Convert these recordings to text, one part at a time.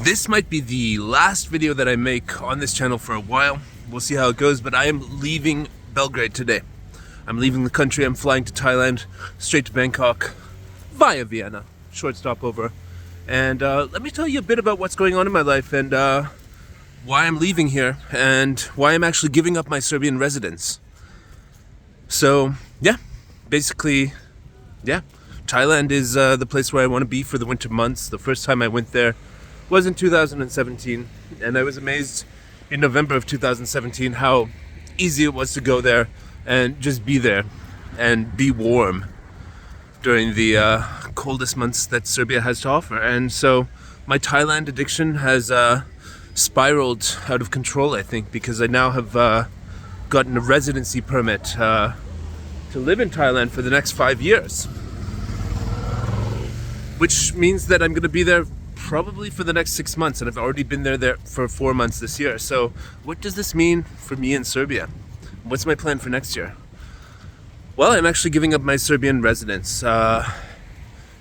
This might be the last video that I make on this channel for a while. We'll see how it goes, but I am leaving Belgrade today. I'm leaving the country. I'm flying to Thailand, straight to Bangkok, via Vienna. Short stopover. And let me tell you a bit about what's going on in my life and why I'm leaving here and why I'm actually giving up my Serbian residence. So, yeah, basically, yeah, Thailand is the place where I want to be for the winter months. The first time I went there was in 2017, and I was amazed in November of 2017 how easy it was to go there and just be there and be warm during the coldest months that Serbia has to offer. And so my Thailand addiction has spiraled out of control, I think, because I now have gotten a residency permit to live in Thailand for the next 5 years, which means that I'm going to be there probably for the next 6 months, and I've already been there for 4 months this year. So what does this mean for me in Serbia? What's my plan for next year? Well, I'm actually giving up my Serbian residence,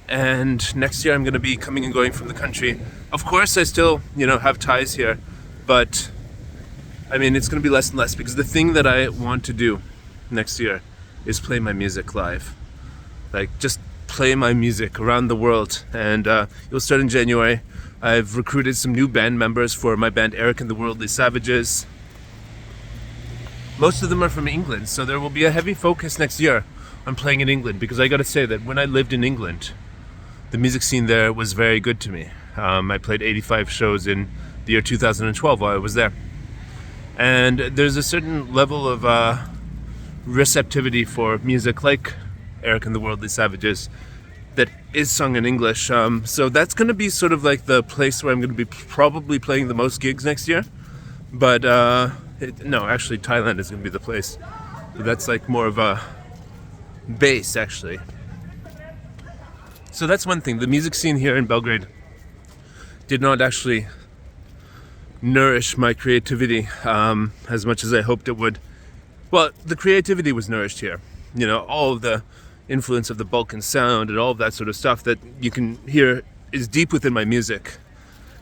and next year I'm going to be coming and going from the country. Of course, I still, have ties here, but I mean, it's going to be less and less, because the thing that I want to do next year is play my music live. Like, just play my music around the world, and it'll start in January. I've recruited some new band members for my band Eric and the Worldly Savages. Most of them are from England, so there will be a heavy focus next year on playing in England, because I gotta say that when I lived in England, the music scene there was very good to me. I played 85 shows in the year 2012 while I was there. And there's a certain level of receptivity for music like Eric and the Worldly Savages that is sung in English. So that's going to be sort of like the place where I'm going to be probably playing the most gigs next year. But no, actually Thailand is going to be the place. So that's like more of a base, actually. So that's one thing. The music scene here in Belgrade did not actually nourish my creativity as much as I hoped it would. Well, the creativity was nourished here. All of the influence of the Balkan sound and all of that sort of stuff that you can hear is deep within my music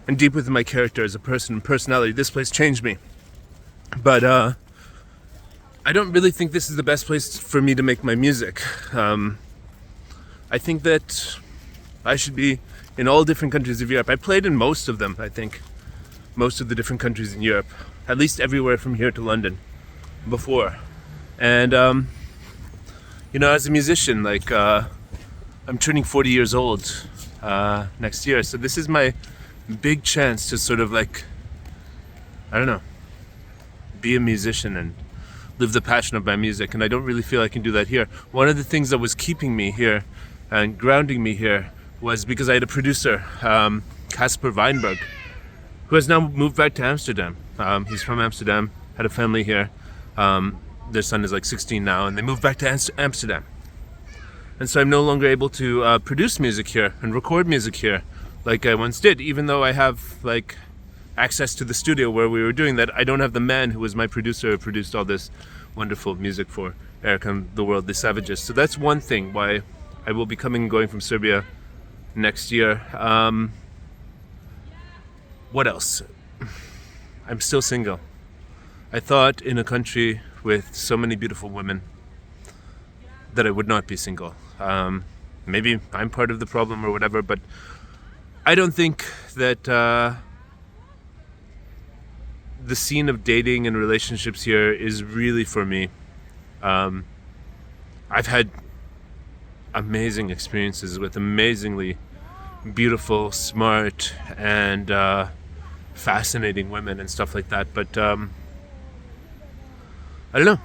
and deep within my character as a person and personality. This place changed me. But I don't really think this is the best place for me to make my music. I think that I should be in all different countries of Europe. I played in most of them, I think. Most of the different countries in Europe. At least everywhere from here to London before. And as a musician, like, I'm turning 40 years old next year. So this is my big chance to sort of like, I don't know, be a musician and live the passion of my music. And I don't really feel I can do that here. One of the things that was keeping me here and grounding me here was because I had a producer, Casper Weinberg, who has now moved back to Amsterdam. He's from Amsterdam, had a family here. Their son is like 16 now, and they moved back to Amsterdam. And so I'm no longer able to produce music here and record music here like I once did. Even though I have like access to the studio where we were doing that, I don't have the man who was my producer who produced all this wonderful music for Eric and the Worldly Savages. So that's one thing why I will be coming and going from Serbia next year. What else? I'm still single. I thought in a country with so many beautiful women that I would not be single. Maybe I'm part of the problem or whatever, but I don't think that the scene of dating and relationships here is really for me. I've had amazing experiences with amazingly beautiful, smart, and fascinating women and stuff like that, but I don't know.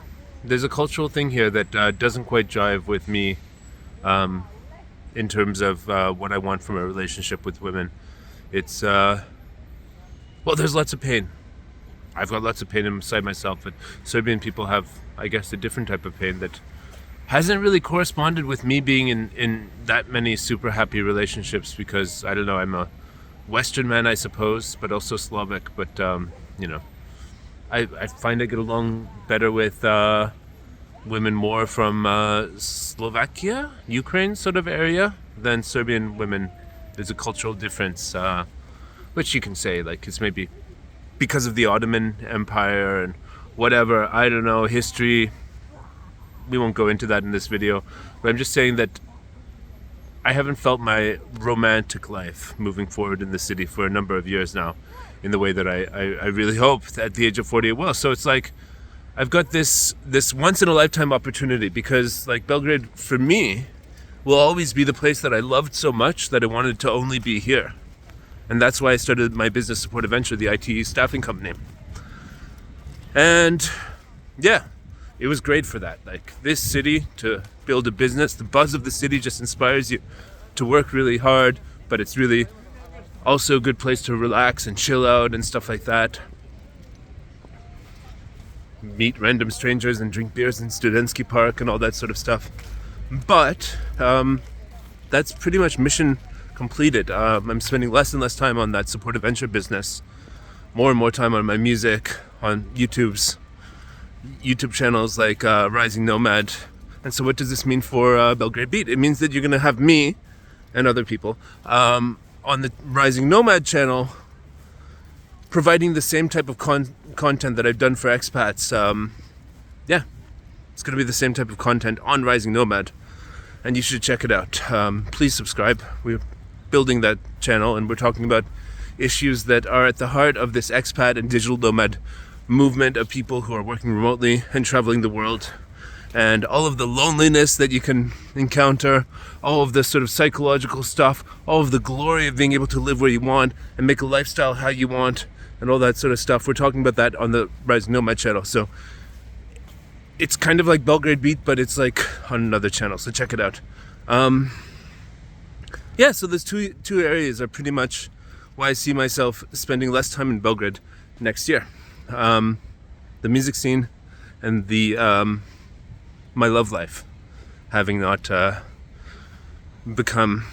There's a cultural thing here that doesn't quite jive with me in terms of what I want from a relationship with women. It's, there's lots of pain. I've got lots of pain inside myself, but Serbian people have, I guess, a different type of pain that hasn't really corresponded with me being in that many super happy relationships, because, I don't know, I'm a Western man, I suppose, but also Slavic, but, I find I get along better with women more from Slovakia, Ukraine sort of area than Serbian women. There's a cultural difference which you can say like it's maybe because of the Ottoman Empire and whatever, I don't know, history. We won't go into that in this video, but I'm just saying that I haven't felt my romantic life moving forward in the city for a number of years now in the way that I really hope at the age of 40 it will. So it's like I've got this once in a lifetime opportunity, because like Belgrade for me will always be the place that I loved so much that I wanted to only be here. And that's why I started my business support venture, the IT staffing company. And yeah, it was great for that. Like this city, to build a business, the buzz of the city just inspires you to work really hard, but it's really also a good place to relax and chill out and stuff like that. Meet random strangers and drink beers in Studentsky Park and all that sort of stuff. But that's pretty much mission completed. I'm spending less and less time on that support venture business, more and more time on my music, on YouTube channels like Rising Nomad. And so what does this mean for Belgrade Beat? It means that you're going to have me and other people on the Rising Nomad channel providing the same type of content that I've done for expats. It's going to be the same type of content on Rising Nomad, and you should check it out. Please subscribe. We're building that channel, and we're talking about issues that are at the heart of this expat and digital nomad movement of people who are working remotely and traveling the world, and all of the loneliness that you can encounter, all of the sort of psychological stuff, all of the glory of being able to live where you want and make a lifestyle how you want, and all that sort of stuff. We're talking about that on the Rising Nomad channel. So it's kind of like Belgrade Beat, but it's like on another channel. So check it out. So those two areas are pretty much why I see myself spending less time in Belgrade next year. The music scene and the my love life, having not become,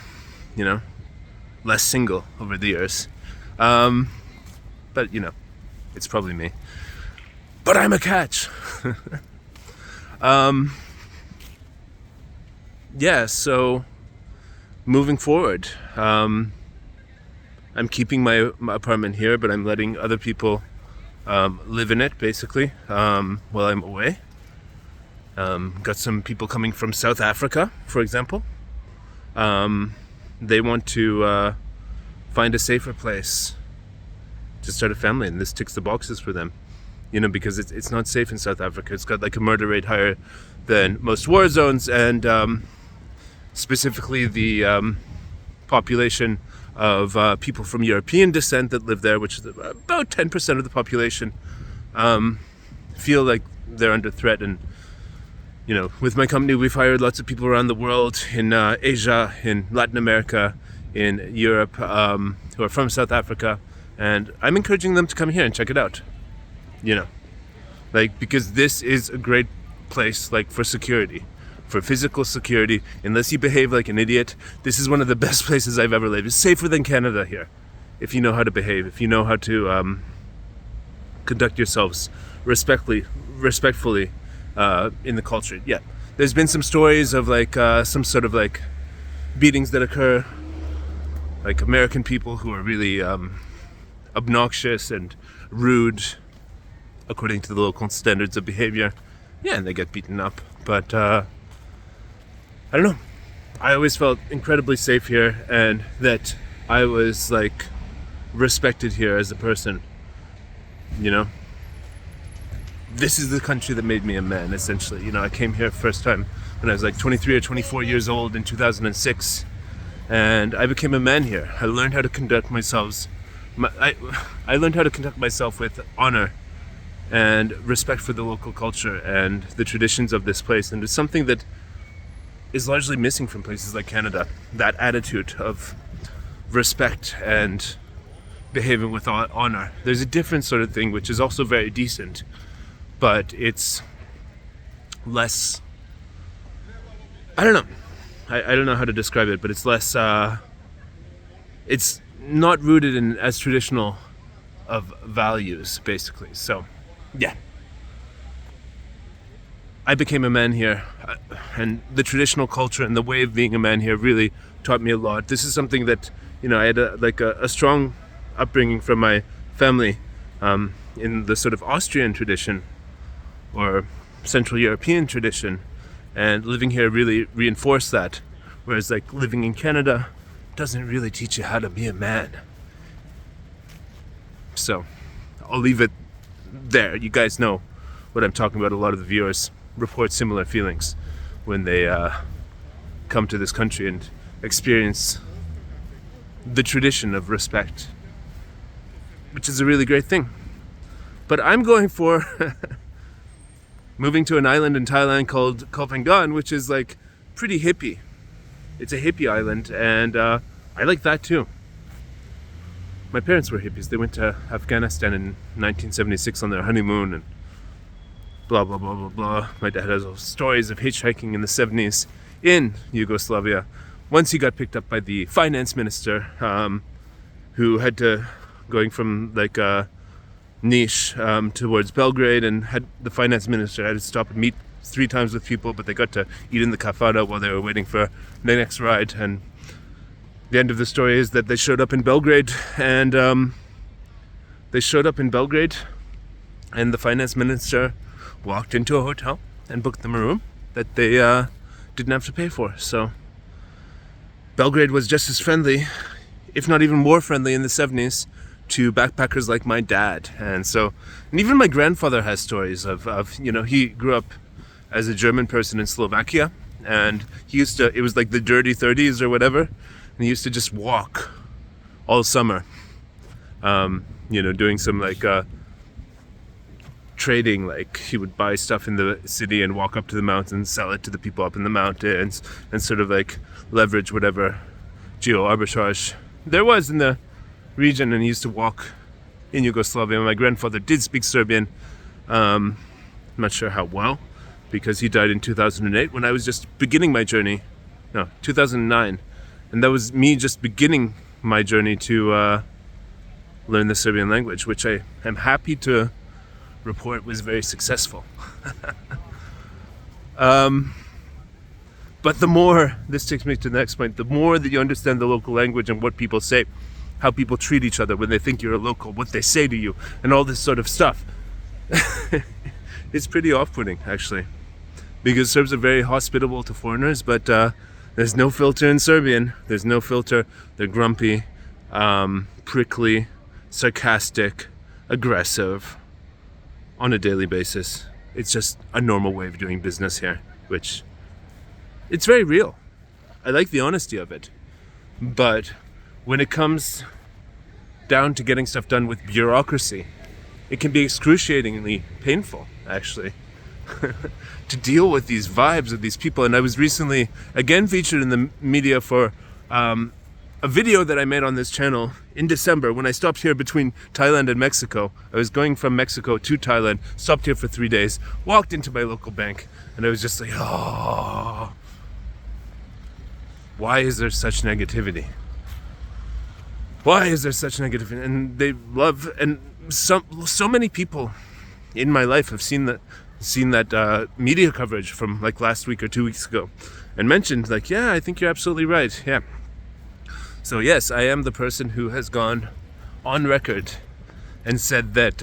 less single over the years. But it's probably me. But I'm a catch. So moving forward, I'm keeping my apartment here, but I'm letting other people live in it, basically, while I'm away. Got some people coming from South Africa, for example. They want to find a safer place to start a family, and this ticks the boxes for them. Because it's not safe in South Africa. It's got like a murder rate higher than most war zones, and specifically the population of people from European descent that live there, which is about 10% of the population, feel like they're under threat. And with my company, we've hired lots of people around the world, in Asia, in Latin America, in Europe, who are from South Africa, and I'm encouraging them to come here and check it out. Because this is a great place, for security, for physical security. Unless you behave like an idiot, this is one of the best places I've ever lived. It's safer than Canada here, if you know how to behave, if you know how to conduct yourselves respectfully in the culture. Yeah, there's been some stories of some sort of beatings that occur, like American people who are really obnoxious and rude according to the local standards of behavior. Yeah, and they get beaten up. But I don't know. I always felt incredibly safe here, and that I was respected here as a person. This is the country that made me a man, essentially. I came here first time when I was 23 or 24 years old in 2006, and I became a man here. I learned how to conduct myself. I learned how to conduct myself with honor and respect for the local culture and the traditions of this place. And it's something that is largely missing from places like Canada, that attitude of respect and behaving with honor. There's a different sort of thing which is also very decent, but it's less, I don't know how to describe it, but it's less, it's not rooted in as traditional of values, basically. So yeah, I became a man here, and the traditional culture and the way of being a man here really taught me a lot. This is something that I had a strong upbringing from my family in the sort of Austrian tradition or Central European tradition, and living here really reinforced that. Whereas like living in Canada doesn't really teach you how to be a man. So I'll leave it there. You guys know what I'm talking about. A lot of the viewers report similar feelings when they come to this country and experience the tradition of respect, which is a really great thing. But I'm going for moving to an island in Thailand called Koh Phangan, which is like pretty hippie. It's a hippie island, and I like that too. My parents were hippies. They went to Afghanistan in 1976 on their honeymoon, and blah blah blah blah blah. My dad has stories of hitchhiking in the 70s in Yugoslavia. Once he got picked up by the finance minister, who had to going from like Niš towards Belgrade, and had the finance minister had to stop and meet 3 times with people, but they got to eat in the kafana while they were waiting for the next ride. And the end of the story is that they showed up in Belgrade, and the finance minister walked into a hotel and booked them a room that they didn't have to pay for. So Belgrade was just as friendly, if not even more friendly, in the 70s to backpackers like my dad. And even my grandfather has stories of he grew up as a German person in Slovakia, and it was like the dirty 30s or whatever, and he used to just walk all summer, doing some like trading. Like he would buy stuff in the city and walk up to the mountains, sell it to the people up in the mountains, and sort of like leverage whatever geo arbitrage there was in the region. And he used to walk in Yugoslavia. My grandfather did speak Serbian. I'm not sure how well, because he died in 2008 when I was just beginning my journey. No, 2009. And that was me just beginning my journey to learn the Serbian language, which I am happy to report was very successful. But the more, this takes me to the next point, the more that you understand the local language and what people say, how people treat each other when they think you're a local, what they say to you, and all this sort of stuff. It's pretty off-putting, actually, because Serbs are very hospitable to foreigners, but there's no filter in Serbian. There's no filter. They're grumpy, prickly, sarcastic, aggressive on a daily basis. It's just a normal way of doing business here, which it's very real. I like the honesty of it. But when it comes down to getting stuff done with bureaucracy, it can be excruciatingly painful, actually, to deal with these vibes of these people. And I was recently again featured in the media for a video that I made on this channel in December when I stopped here between Thailand and Mexico. I was going from Mexico to Thailand, stopped here for 3 days, walked into my local bank, and I was just like, oh, why is there such negativity? Why is there such negativity? And they love, and so many people in my life have seen that media coverage from like last week or 2 weeks ago, and mentioned like, yeah, I think you're absolutely right. Yeah. So yes, I am the person who has gone on record and said that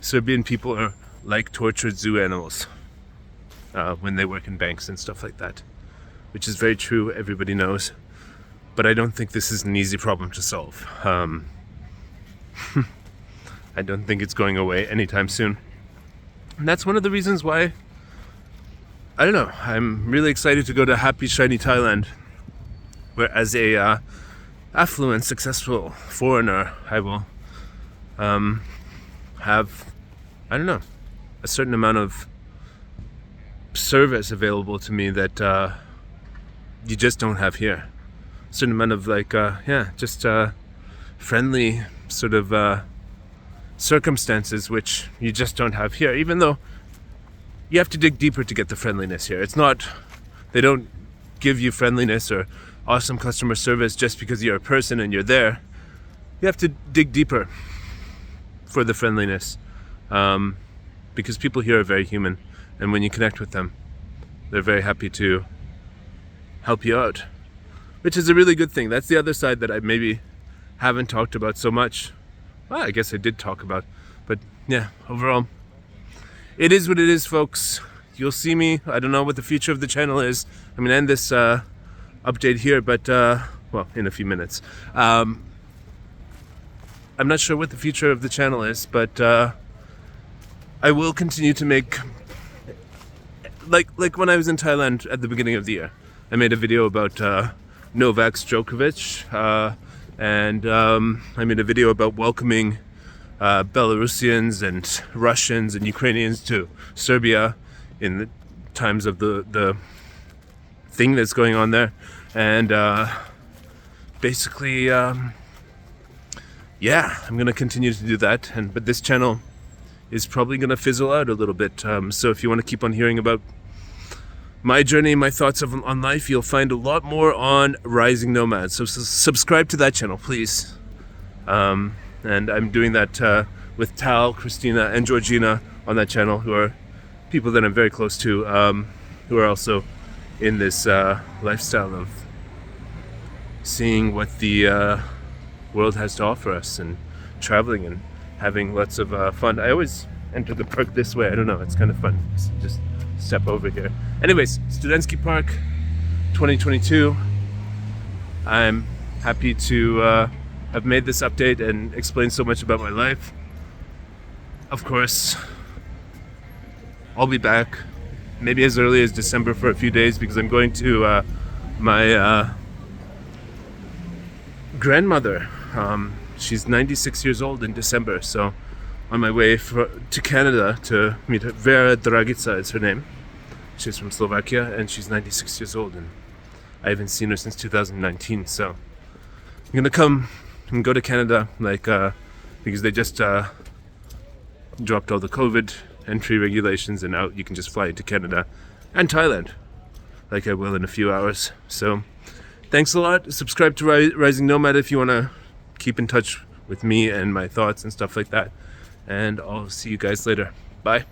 Serbian people are like tortured zoo animals when they work in banks and stuff like that, which is very true. Everybody knows. But I don't think this is an easy problem to solve. I don't think it's going away anytime soon. And that's one of the reasons why, I don't know, I'm really excited to go to happy, shiny Thailand, where as a affluent, successful foreigner, I will have, I don't know, a certain amount of service available to me that you just don't have here. A certain amount of like, just friendly sort of circumstances which you just don't have here, even though you have to dig deeper to get the friendliness here. It's not, they don't give you friendliness or awesome customer service just because you're a person and you're there. You have to dig deeper for the friendliness, because people here are very human, and when you connect with them, they're very happy to help you out, which is a really good thing. That's the other side that I maybe haven't talked about so much. Well, I guess I did talk about, but yeah, overall, it is what it is, folks. You'll see me. I don't know what the future of the channel is. I'm gonna end this update here, but well, in a few minutes. I'm not sure what the future of the channel is, but I will continue to make, like when I was in Thailand at the beginning of the year, I made a video about Novak Djokovic, and I made a video about welcoming Belarusians and Russians and Ukrainians to Serbia in the times of the thing that's going on there, and basically, yeah, I'm gonna continue to do that. But this channel is probably gonna fizzle out a little bit. So if you want to keep on hearing about my journey, my thoughts on life, you'll find a lot more on Rising Nomad. So subscribe to that channel, please. And I'm doing that with Tal, Christina, and Georgina on that channel, who are people that I'm very close to, who are also in this lifestyle of seeing what the world has to offer us and traveling and having lots of fun. I always enter the park this way. I don't know, it's kind of fun. Just step over here. Anyways, Studentsky Park 2022. I'm happy to have made this update and explained so much about my life. Of course, I'll be back maybe as early as December for a few days, because I'm going to my grandmother. She's 96 years old in December, so on my way to Canada to meet her. Vera Dragica is her name. She's from Slovakia, and she's 96 years old, and I haven't seen her since 2019, so I'm gonna come and go to Canada, because they just dropped all the COVID entry regulations, and now you can just fly into Canada and Thailand, like I will in a few hours. So thanks a lot. Subscribe to Rising Nomad if you want to keep in touch with me and my thoughts and stuff like that. And I'll see you guys later. Bye.